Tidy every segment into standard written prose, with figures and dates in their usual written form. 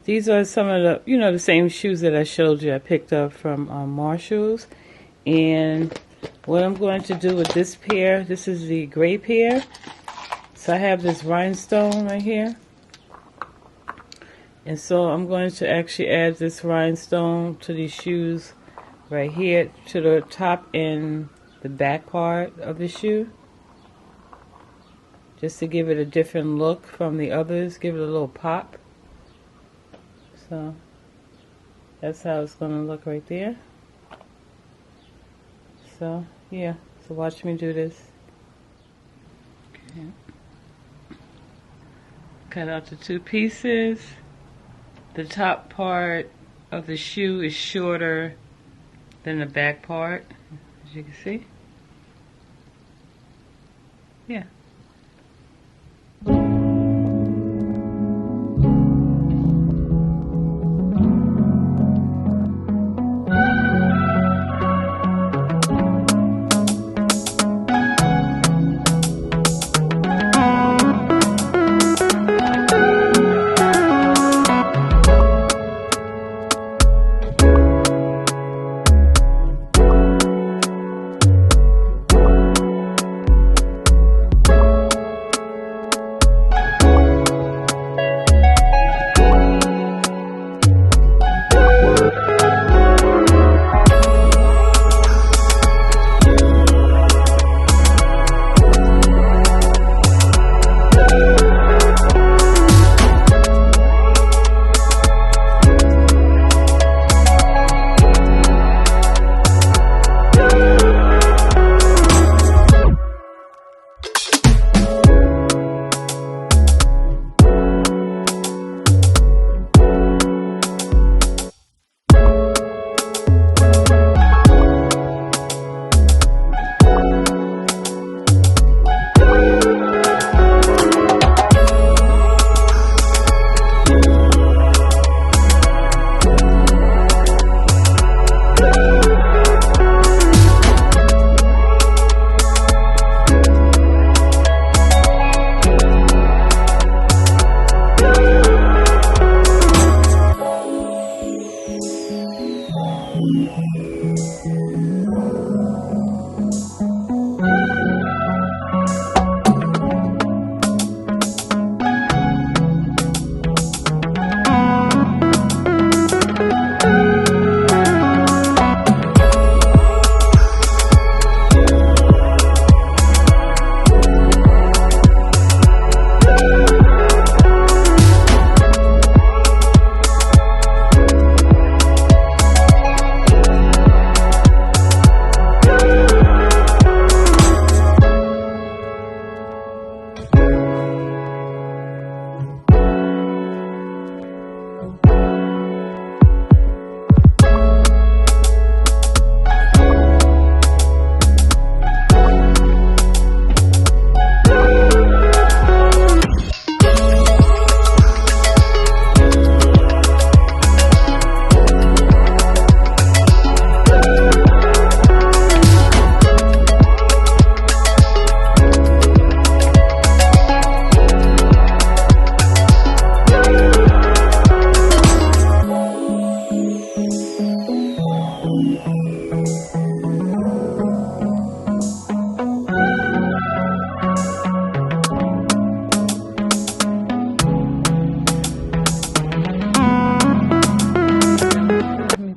These are some of the, the same shoes that I showed you I picked up from Marshall's. And what I'm going to do with this pair, this is the gray pair. So I have this rhinestone right here. And so I'm going to actually add this rhinestone to these shoes right here to the top and the back part of the shoe. Just to give it a different look from the others, give it a little pop. So that's how it's going to look right there. So yeah, so watch me do this. Okay. Cut out the two pieces. The top part of the shoe is shorter than the back part, as you can see. Yeah.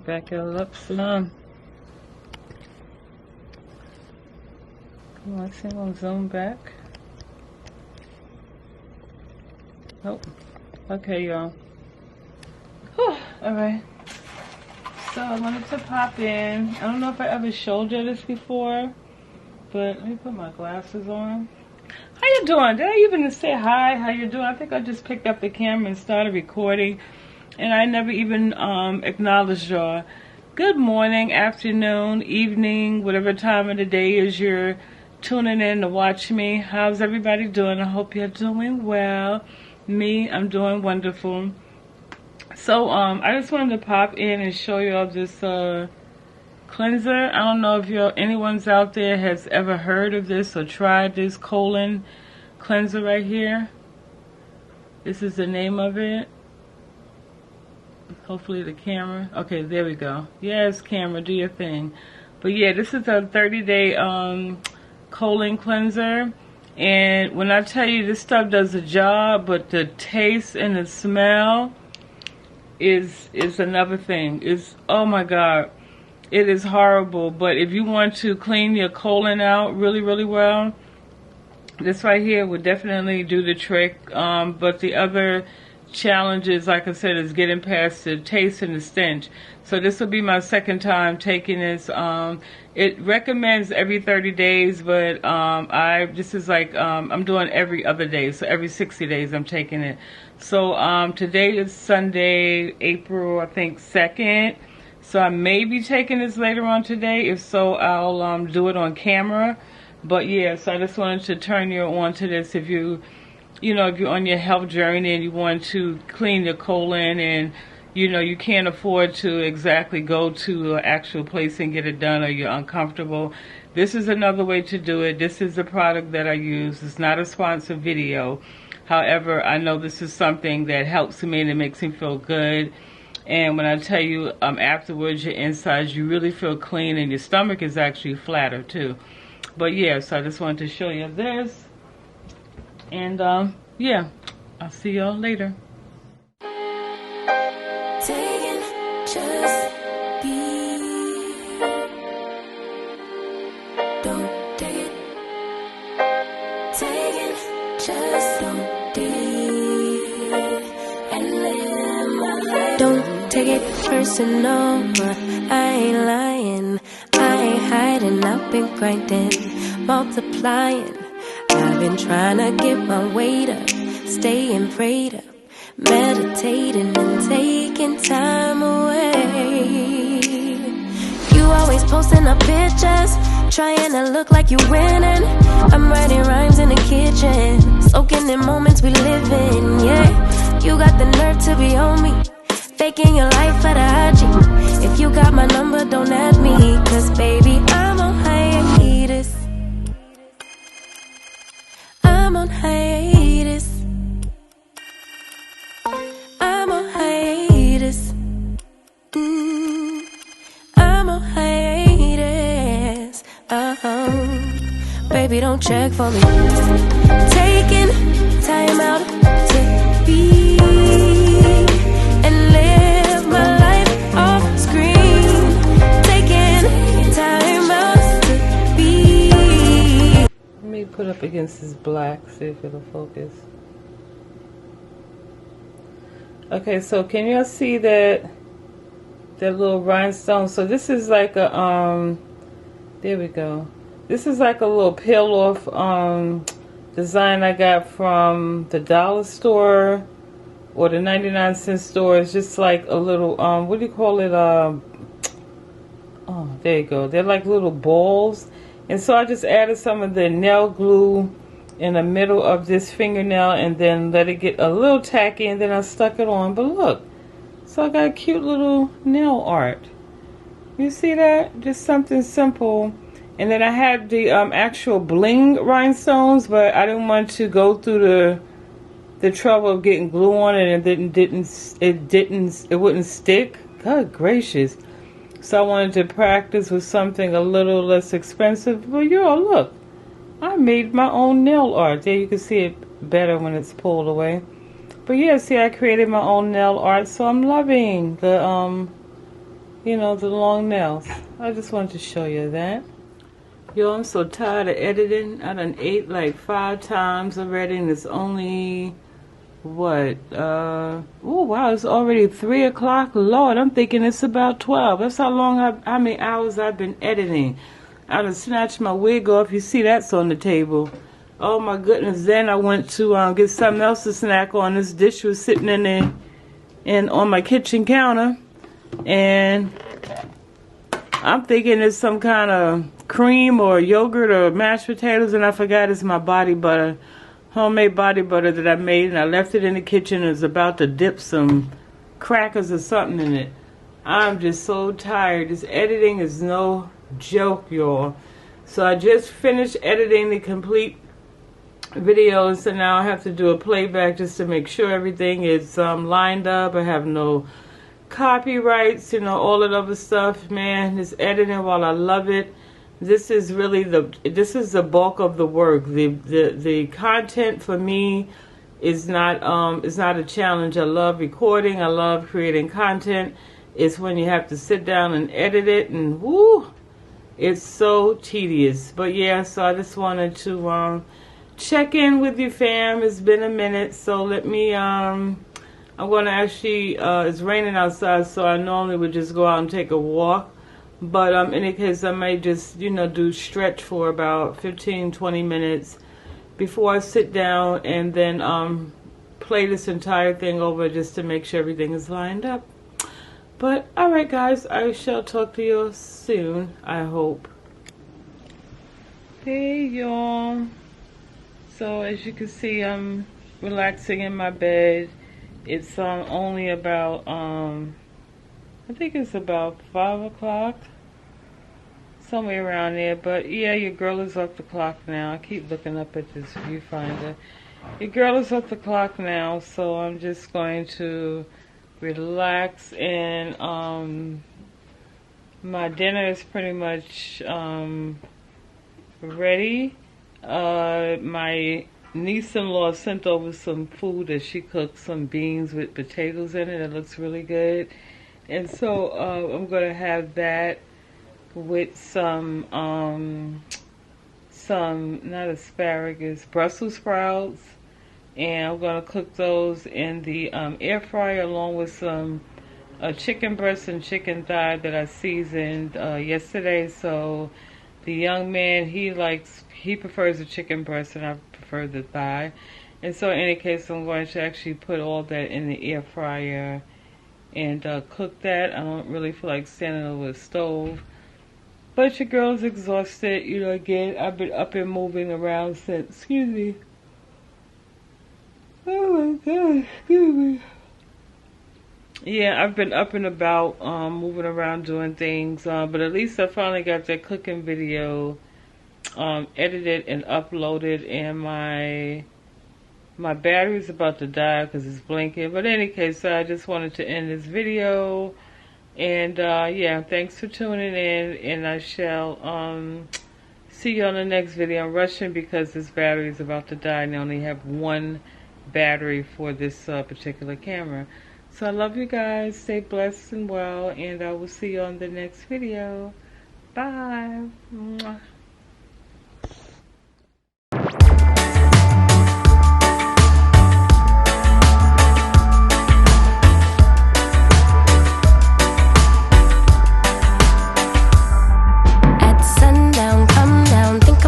Back it up some. Come on, see, we'll zoom back. Nope. Okay, y'all. Alright. So I wanted to pop in. I don't know if I ever showed you this before, but let me put my glasses on. How you doing? Did I even say hi? How you doing? I think I just picked up the camera and started recording, and I never even acknowledged y'all. Good morning, afternoon, evening, whatever time of the day is you're tuning in to watch me. How's everybody doing? I hope you're doing well. Me, I'm doing wonderful. So I just wanted to pop in and show y'all this cleanser. I don't know if anyone's out there has ever heard of this or tried this colon cleanser right here. This is the name of it. Hopefully the camera. Okay, there we go. Yes, camera, do your thing. But yeah, this is a 30-day colon cleanser. And when I tell you this stuff does the job, but the taste and the smell is another thing. It's, oh my God, it is horrible. But if you want to clean your colon out really, really well, this right here would definitely do the trick. But the other challenges, like I said, is getting past the taste and the stench. So this will be my second time taking this. It recommends every 30 days, but this is like I'm doing every other day, so every 60 days I'm taking it. So today is Sunday, April, I think 2nd. So I may be taking this later on today. If so, I'll do it on camera. But yeah, so I just wanted to turn you on to this if you know, if you're on your health journey and you want to clean your colon and, you know, you can't afford to exactly go to an actual place and get it done, or you're uncomfortable, this is another way to do it. This is the product that I use. It's not a sponsored video. However, I know this is something that helps me and it makes me feel good. And when I tell you afterwards, your insides, you really feel clean and your stomach is actually flatter too. But yeah, so I just wanted to show you this. And yeah, I'll see y'all later. Don't take it personal, I ain't lying, I ain't hiding, I've been grinding, multiplying. I've been trying to get my weight up, staying prayed up, meditating and taking time away. You always posting up pictures, trying to look like you winning. I'm writing rhymes in the kitchen, soaking in moments we live in, yeah. You got the nerve to be on me, faking your life for the IG. If you got my number, don't add me, cause baby, I'm on hiatus. I'm on hiatus. I'm on hiatus. I'm on hiatus. Baby, don't check for me. Taking time out to be and live my life off screen. Taking time out to be. Let me put up against this black, see if it'll focus. Okay, so can you see that little rhinestone? So this is like a there we go. This is like a little peel off design I got from the dollar store or the 99-cent store. It's just like a little what do you call it? Oh, there you go. They're like little balls. And so I just added some of the nail glue in the middle of this fingernail and then let it get a little tacky, and then I stuck it on. But look, so I got a cute little nail art. You see that? Just something simple. And then I had the actual bling rhinestones, but I didn't want to go through the trouble of getting glue on it, and it wouldn't stick. God gracious. So I wanted to practice with something a little less expensive. But y'all, look, I made my own nail art. There you can see it better when it's pulled away. But yeah, see, I created my own nail art, so I'm loving the you know, the long nails. I just wanted to show you that. Yo, I'm so tired of editing. I done ate like 5 times already, and it's only what? Oh wow, it's already 3 o'clock. Lord, I'm thinking it's about 12. That's how many hours I've been editing. I done snatched my wig off. You see that's on the table. Oh my goodness. Then I went to get something else to snack on. This dish was sitting in there and on my kitchen counter, and I'm thinking it's some kind of cream or yogurt or mashed potatoes, and I forgot it's my body butter, homemade body butter that I made, and I left it in the kitchen and was about to dip some crackers or something in it. I'm just so tired. This editing is no joke, y'all. So I just finished editing the complete video, and so now I have to do a playback just to make sure everything is lined up. I have no copyrights, you know, all that other stuff, man. This editing, while I love it, this is really the bulk of the work. The content for me is not a challenge. I love recording. I love creating content. It's when you have to sit down and edit it, and whoo, it's so tedious. But yeah, so I just wanted to check in with you, fam. It's been a minute, so let me I'm going to actually, it's raining outside, so I normally would just go out and take a walk. But in any case, I may just, you know, do stretch for about 15-20 minutes before I sit down, and then play this entire thing over just to make sure everything is lined up. But, alright guys, I shall talk to you soon, I hope. Hey y'all. So, as you can see, I'm relaxing in my bed. It's only about, I think it's about 5 o'clock. Somewhere around there. But, yeah, your girl is off the clock now. I keep looking up at this viewfinder. Your girl is off the clock now, so I'm just going to relax, and my dinner is pretty much ready. My niece-in-law sent over some food that she cooked, some beans with potatoes in it. It looks really good, and so I'm gonna have that with some not asparagus, Brussels sprouts. And I'm going to cook those in the air fryer, along with some chicken breast and chicken thigh that I seasoned yesterday. So the young man, he prefers the chicken breast, and I prefer the thigh. And so in any case, I'm going to actually put all that in the air fryer and cook that. I don't really feel like standing over the stove. But your girl's exhausted. You know, again, I've been up and moving around since, excuse me. Oh my gosh, excuse me. Yeah, I've been up and about, moving around doing things, but at least I finally got that cooking video edited and uploaded, and my battery's about to die because it's blinking. But in any case, I just wanted to end this video, and yeah, thanks for tuning in, and I shall see you on the next video. I'm rushing because this battery is about to die, and I only have one battery for this particular camera. So I love you guys. Stay blessed and well, and I will see you on the next video. Bye. Mwah.